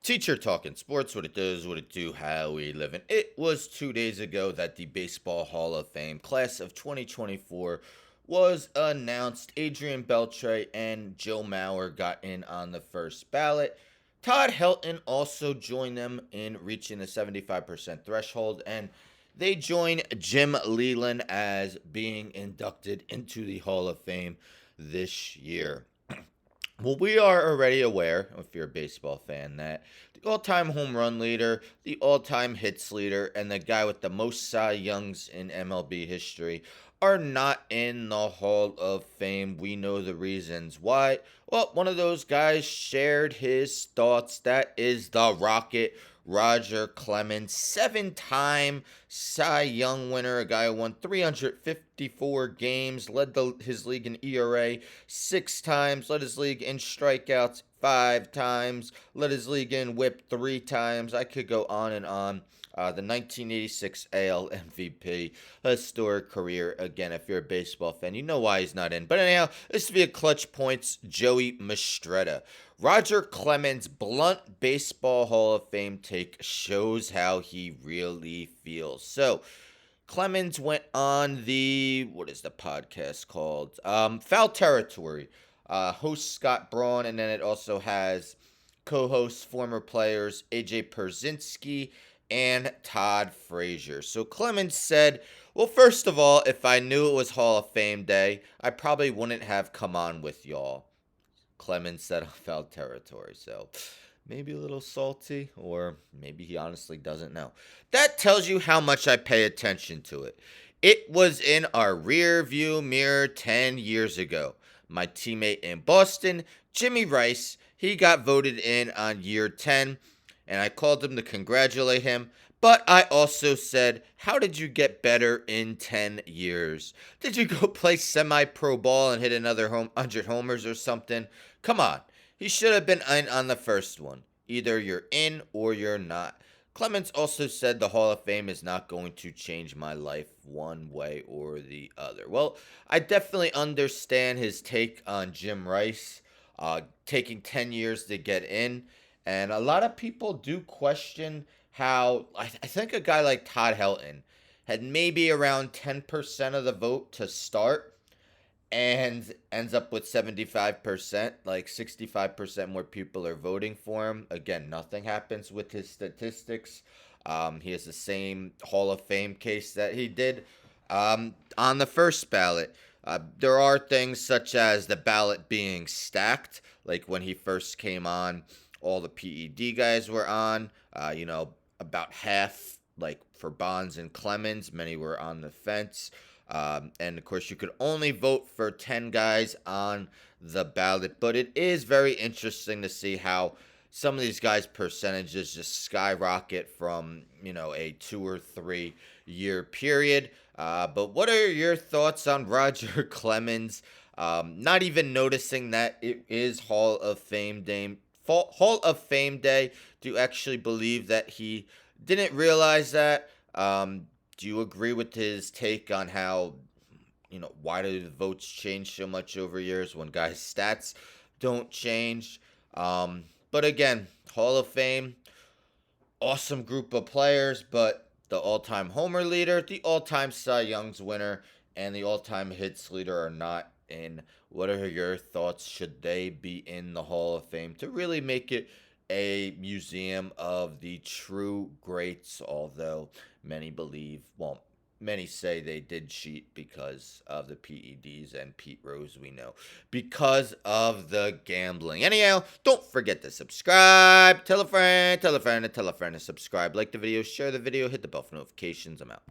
Teacher talking sports, what it does, what it do, how we live. And it was 2 days ago that the Baseball Hall of Fame class of 2024 was announced. Adrian Beltre and Joe Mauer got in on the first ballot. Todd Helton also joined them in reaching the 75% threshold, and they join Jim Leland as being inducted into the Hall of Fame this year. Well, we are already aware, if you're a baseball fan, that the all time home run leader, the all time hits leader, and the guy with the most Cy Youngs in MLB history are not in the Hall of Fame. We know the reasons why. Well, one of those guys shared his thoughts. That is the Rocket, Roger Clemens, 7-time Cy Young winner, a guy who won 354 games, led his league in ERA 6 times, led his league in strikeouts 5 times, led his league in WHIP 3 times. I could go on and on. The 1986 AL MVP, historic career. Again, if you're a baseball fan, you know why he's not in. But anyhow, this via Clutch Points, Joey Mastretta. Roger Clemens' blunt baseball Hall of Fame take shows how he really feels. So, Clemens went on what is the podcast called? Foul Territory. Host Scott Braun, and then it also has co-hosts, former players AJ Perzinski and Todd Frazier. So Clemens said, well, first of all, if I knew it was Hall of Fame Day, I probably wouldn't have come on with y'all. Clemens said on Foul Territory. So maybe a little salty, or maybe he honestly doesn't know. That tells you how much I pay attention to it. It was in our rear view mirror 10 years ago. My teammate in Boston, Jimmy Rice, he got voted in on year 10, and I called him to congratulate him. But I also said, how did you get better in 10 years? Did you go play semi-pro ball and hit another 100 homers or something? Come on. He should have been in on the first one. Either you're in or you're not. Clemens also said the Hall of Fame is not going to change my life one way or the other. Well, I definitely understand his take on Jim Rice taking 10 years to get in. And a lot of people do question how I think a guy like Todd Helton had maybe around 10% of the vote to start and ends up with 75%, like 65% more people are voting for him. Again, nothing happens with his statistics. He has the same Hall of Fame case that he did on the first ballot. There are things such as the ballot being stacked, like when he first came on, all the PED guys were on, about half, like for Bonds and Clemens, many were on the fence. And of course, you could only vote for 10 guys on the ballot. But it is very interesting to see how some of these guys' percentages just skyrocket from, a 2 or 3 year period. But what are your thoughts on Roger Clemens? Not even noticing that it is Hall of Fame Day. Do you actually believe that he didn't realize that? Do you agree with his take on how, why do the votes change so much over years when guys' stats don't change? But again, Hall of Fame, awesome group of players, but the all-time homer leader, the all-time Cy Young's winner, and the all-time hits leader are not in. What are your thoughts? Should they be in the Hall of Fame to really make it a museum of the true greats? Although many say they did cheat because of the PEDs, and Pete Rose, we know, because of the gambling. Anyhow, don't forget to subscribe. Tell a friend, tell a friend, and tell a friend to subscribe. Like the video, share the video, hit the bell for notifications. I'm out.